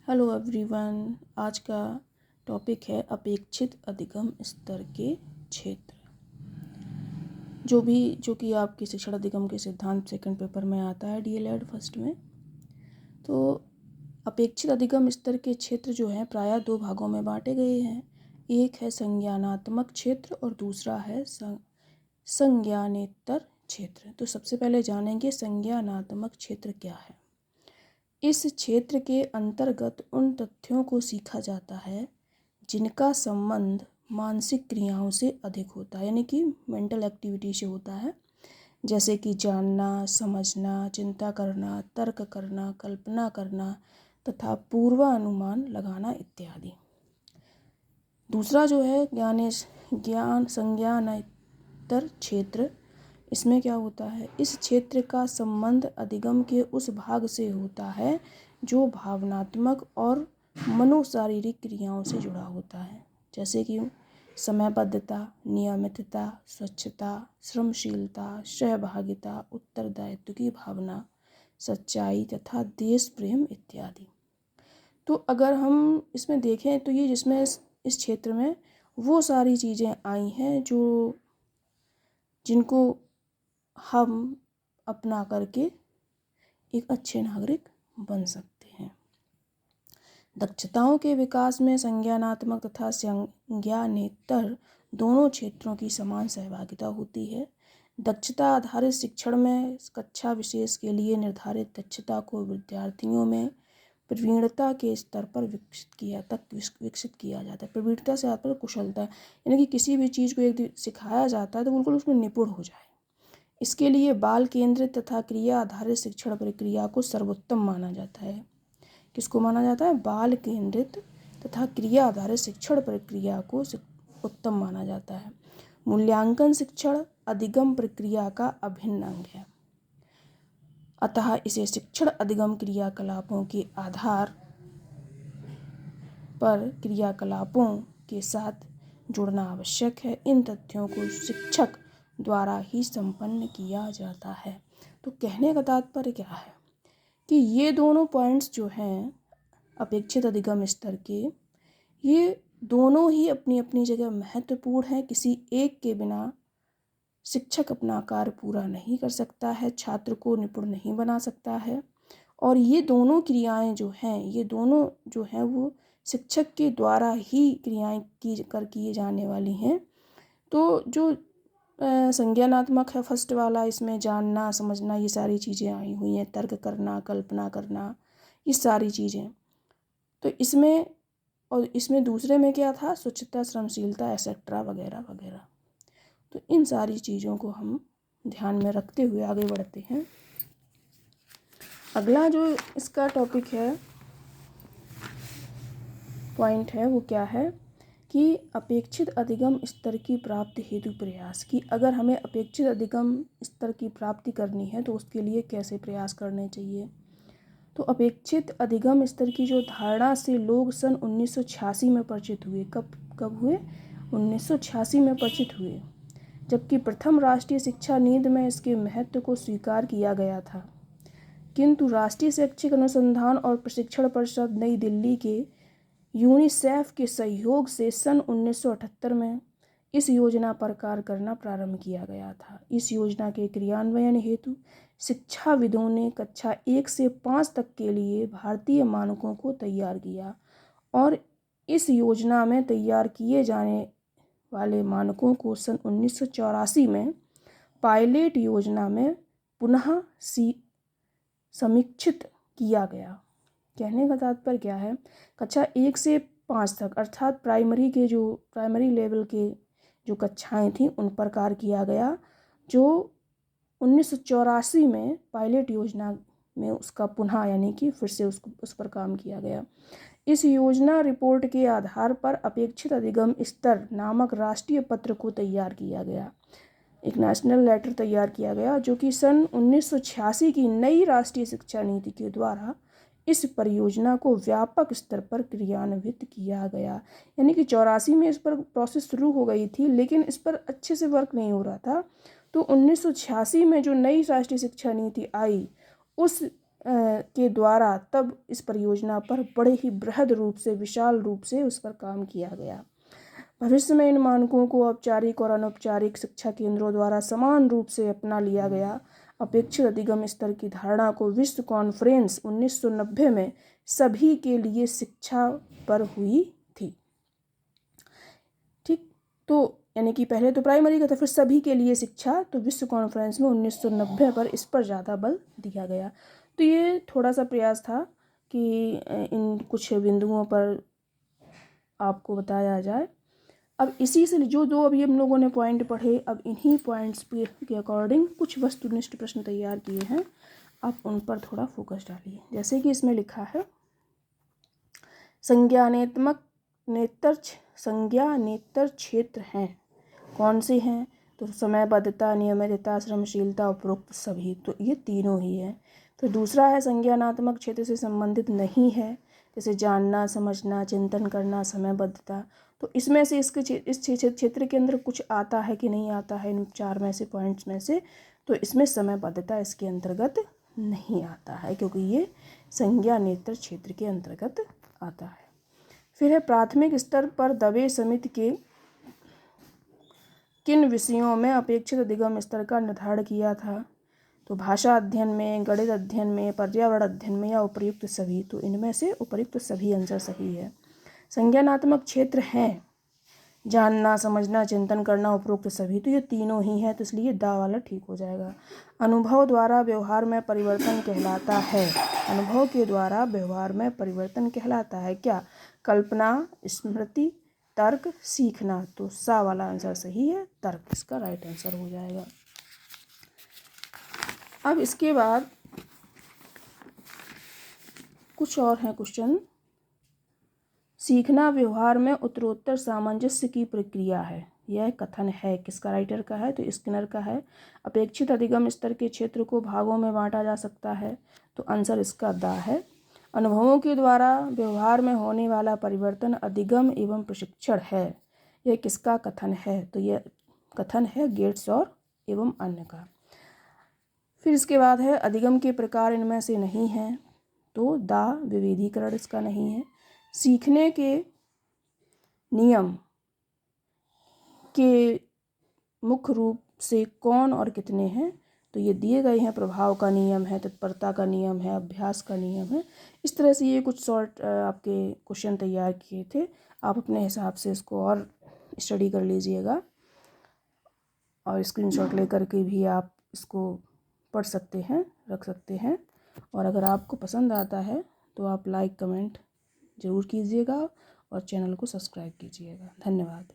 Hello everyone. आज का topic है अपेक्षित अधिगम स्तर के क्षेत्र। जो कि आपकी शिक्षण अधिगम के सिद्धांत सेकंड पेपर में आता है, डीएलएड फर्स्ट में। तो अपेक्षित अधिगम स्तर के क्षेत्र जो हैं प्रायः दो भागों में बांटे गए हैं। एक है संज्ञानात्मक क्षेत्र और दूसरा है संज्ञानेतर क्षेत्र। तो सबसे पहले जानेंगे संज्ञानात्मक क्षेत्र क्या है। इस क्षेत्र के अंतर्गत उन तथ्यों को सीखा जाता है जिनका संबंध मानसिक क्रियाओं से अधिक होता है, यानी कि मेंटल एक्टिविटी से होता है, जैसे कि जानना, समझना, चिंता करना, तर्क करना, कल्पना करना तथा पूर्वानुमान लगाना इत्यादि। दूसरा जो है ज्ञान संज्ञानेतर क्षेत्र। इसमें क्या होता है, इस क्षेत्र का संबंध अधिगम के उस भाग से होता है जो भावनात्मक और मनोशारीरिक क्रियाओं से जुड़ा होता है, जैसे कि समयबद्धता, नियमितता, स्वच्छता, श्रमशीलता, सहभागिता, उत्तरदायित्व की भावना, सच्चाई तथा देश प्रेम इत्यादि। तो अगर हम इसमें देखें तो ये जिसमें इस क्षेत्र में वो सारी चीज़ें आई हैं जिनको हम अपना करके एक अच्छे नागरिक बन सकते हैं। दक्षताओं के विकास में संज्ञानात्मक तथा संज्ञानेतर दोनों क्षेत्रों की समान सहभागिता होती है। दक्षता आधारित शिक्षण में कक्षा विशेष के लिए निर्धारित दक्षता को विद्यार्थियों में प्रवीणता के स्तर पर विकसित किया जाता है। प्रवीणता से आता है कुशलता, यानी कि किसी भी चीज़ को एक सिखाया जाता है तो बिल्कुल उसमें निपुण हो जाए। इसके लिए बाल केंद्रित तथा क्रिया आधारित शिक्षण प्रक्रिया को सर्वोत्तम माना जाता है। किसको माना जाता है? बाल केंद्रित तथा क्रिया आधारित शिक्षण प्रक्रिया को उत्तम माना जाता है। मूल्यांकन शिक्षण अधिगम प्रक्रिया का अभिन्न अंग है, अतः इसे शिक्षण अधिगम क्रियाकलापों के आधार पर क्रियाकलापों के साथ जुड़ना आवश्यक है। इन तथ्यों को शिक्षक द्वारा ही संपन्न किया जाता है। तो कहने का तात्पर्य क्या है कि ये दोनों पॉइंट्स जो हैं अपेक्षित अधिगम स्तर के, ये दोनों ही अपनी अपनी जगह महत्वपूर्ण हैं। किसी एक के बिना शिक्षक अपना कार्य पूरा नहीं कर सकता है, छात्र को निपुण नहीं बना सकता है। और ये दोनों क्रियाएं जो हैं, ये दोनों जो हैं वो शिक्षक के द्वारा ही क्रियाएं किए जाने वाली हैं। तो जो संज्ञानात्मक है फर्स्ट वाला, इसमें जानना, समझना, ये सारी चीज़ें आई हुई हैं, तर्क करना, कल्पना करना, ये सारी चीज़ें। तो इसमें दूसरे में क्या था? स्वच्छता, श्रमशीलता, एक्सेट्रा वगैरह वगैरह। तो इन सारी चीज़ों को हम ध्यान में रखते हुए आगे बढ़ते हैं। अगला जो इसका टॉपिक है, पॉइंट है, वो क्या है कि अपेक्षित अधिगम स्तर की प्राप्ति हेतु प्रयास। कि अगर हमें अपेक्षित अधिगम स्तर की प्राप्ति करनी है तो उसके लिए कैसे प्रयास करने चाहिए। तो अपेक्षित अधिगम स्तर की जो धारणा से लोग सन 1986 में परिचित हुए। कब हुए? 1986 में परिचित हुए, जबकि प्रथम राष्ट्रीय शिक्षा नीति में इसके महत्व को स्वीकार किया गया था। किंतु राष्ट्रीय शैक्षिक अनुसंधान और प्रशिक्षण परिषद नई दिल्ली के यूनिसेफ के सहयोग से सन 1978 में इस योजना पर कार्य करना प्रारंभ किया गया था। इस योजना के क्रियान्वयन हेतु शिक्षाविदों ने कक्षा 1 से 5 तक के लिए भारतीय मानकों को तैयार किया और इस योजना में तैयार किए जाने वाले मानकों को सन 1984 में पायलट योजना में पुनः समीक्षित किया गया। कहने का तात्पर्य क्या है? कक्षा 1 से 5 तक अर्थात प्राइमरी लेवल के जो कक्षाएं थीं उन पर कार्य किया गया, जो 1984 में पायलट योजना में उसका पुनः यानी कि फिर से उस पर काम किया गया। इस योजना रिपोर्ट के आधार पर अपेक्षित अधिगम स्तर नामक राष्ट्रीय पत्र को तैयार किया गया, एक नेशनल लेटर तैयार किया गया, जो कि सन 1986 की नई राष्ट्रीय शिक्षा नीति के द्वारा इस परियोजना को व्यापक स्तर पर क्रियान्वित किया गया। यानी कि 84 में इस पर प्रोसेस शुरू हो गई थी, लेकिन इस पर अच्छे से वर्क नहीं हो रहा था। तो 1986 में जो नई राष्ट्रीय शिक्षा नीति आई, उस के द्वारा तब इस परियोजना पर बड़े ही बृहद रूप से, विशाल रूप से उस पर काम किया गया। भविष्य में इन मानकों को औपचारिक और अनौपचारिक शिक्षा केंद्रों द्वारा समान रूप से अपना लिया गया। अपेक्षित अधिगम स्तर की धारणा को विश्व कॉन्फ्रेंस 1990 में सभी के लिए शिक्षा पर हुई थी। ठीक, तो यानी कि पहले तो प्राइमरी का था, फिर सभी के लिए शिक्षा, तो विश्व कॉन्फ्रेंस में 1990 पर इस पर ज़्यादा बल दिया गया। तो ये थोड़ा सा प्रयास था कि इन कुछ बिंदुओं पर आपको बताया जाए। अब इसी से जो दो अभी हम लोगों ने पॉइंट पढ़े, अब इन्हीं पॉइंट्स के अकॉर्डिंग कुछ वस्तुनिष्ठ प्रश्न तैयार किए हैं, आप उन पर थोड़ा फोकस डालिए। जैसे कि इसमें लिखा है संज्ञानात्मक संज्ञानेतर क्षेत्र हैं, कौन से हैं? तो समयबद्धता, नियमितता, श्रमशीलता, उपरोक्त सभी, तो ये तीनों ही है। फिर दूसरा है संज्ञानात्मक क्षेत्र से संबंधित नहीं है, जैसे जानना, समझना, चिंतन करना, समयबद्धता। तो इसमें से इस क्षेत्र के अंदर कुछ आता है कि नहीं आता है, इन चार में से, पॉइंट्स में से? तो इसमें समयबद्धता इसके अंतर्गत नहीं आता है, क्योंकि ये संज्ञानेतर क्षेत्र के अंतर्गत आता है। फिर है प्राथमिक स्तर पर दबे समिति के किन विषयों में अपेक्षित अधिगम स्तर का निर्धारण किया था? तो भाषा अध्ययन में, गणित अध्ययन में, पर्यावरण अध्ययन में, या उपर्युक्त सभी? तो इनमें से उपर्युक्त सभी आंसर सही है। संज्ञानात्मक क्षेत्र हैं जानना, समझना, चिंतन करना, उपरोक्त सभी, तो ये तीनों ही हैं, तो इसलिए दा वाला ठीक हो जाएगा। अनुभव द्वारा व्यवहार में परिवर्तन कहलाता है, अनुभव के द्वारा व्यवहार में परिवर्तन कहलाता है क्या? कल्पना, स्मृति, तर्क, सीखना। तो सा वाला आंसर सही है, तर्क इसका राइट आंसर हो जाएगा। अब इसके बाद कुछ और हैं क्वेश्चन। सीखना व्यवहार में उत्तरोत्तर सामंजस्य की प्रक्रिया है, यह कथन है, किसका? राइटर का है, तो स्किनर का है। अपेक्षित अधिगम स्तर के क्षेत्र को भागों में बांटा जा सकता है, तो आंसर इसका दा है। अनुभवों के द्वारा व्यवहार में होने वाला परिवर्तन अधिगम एवं प्रशिक्षण है, यह किसका कथन है? तो यह कथन है गेट्स और एवं अन्य का। फिर इसके बाद है अधिगम के प्रकार इनमें से नहीं हैं, तो दा विविधीकरण इसका नहीं है। सीखने के नियम के मुख्य रूप से कौन और कितने हैं? तो ये दिए गए हैं, प्रभाव का नियम है, तत्परता का नियम है, अभ्यास का नियम है। इस तरह से ये कुछ शॉर्ट आपके क्वेश्चन तैयार किए थे, आप अपने हिसाब से इसको और स्टडी कर लीजिएगा, और स्क्रीनशॉट लेकर के भी आप इसको पढ़ सकते हैं, रख सकते हैं। और अगर आपको पसंद आता है तो आप लाइक कमेंट ज़रूर कीजिएगा और चैनल को सब्सक्राइब कीजिएगा। धन्यवाद।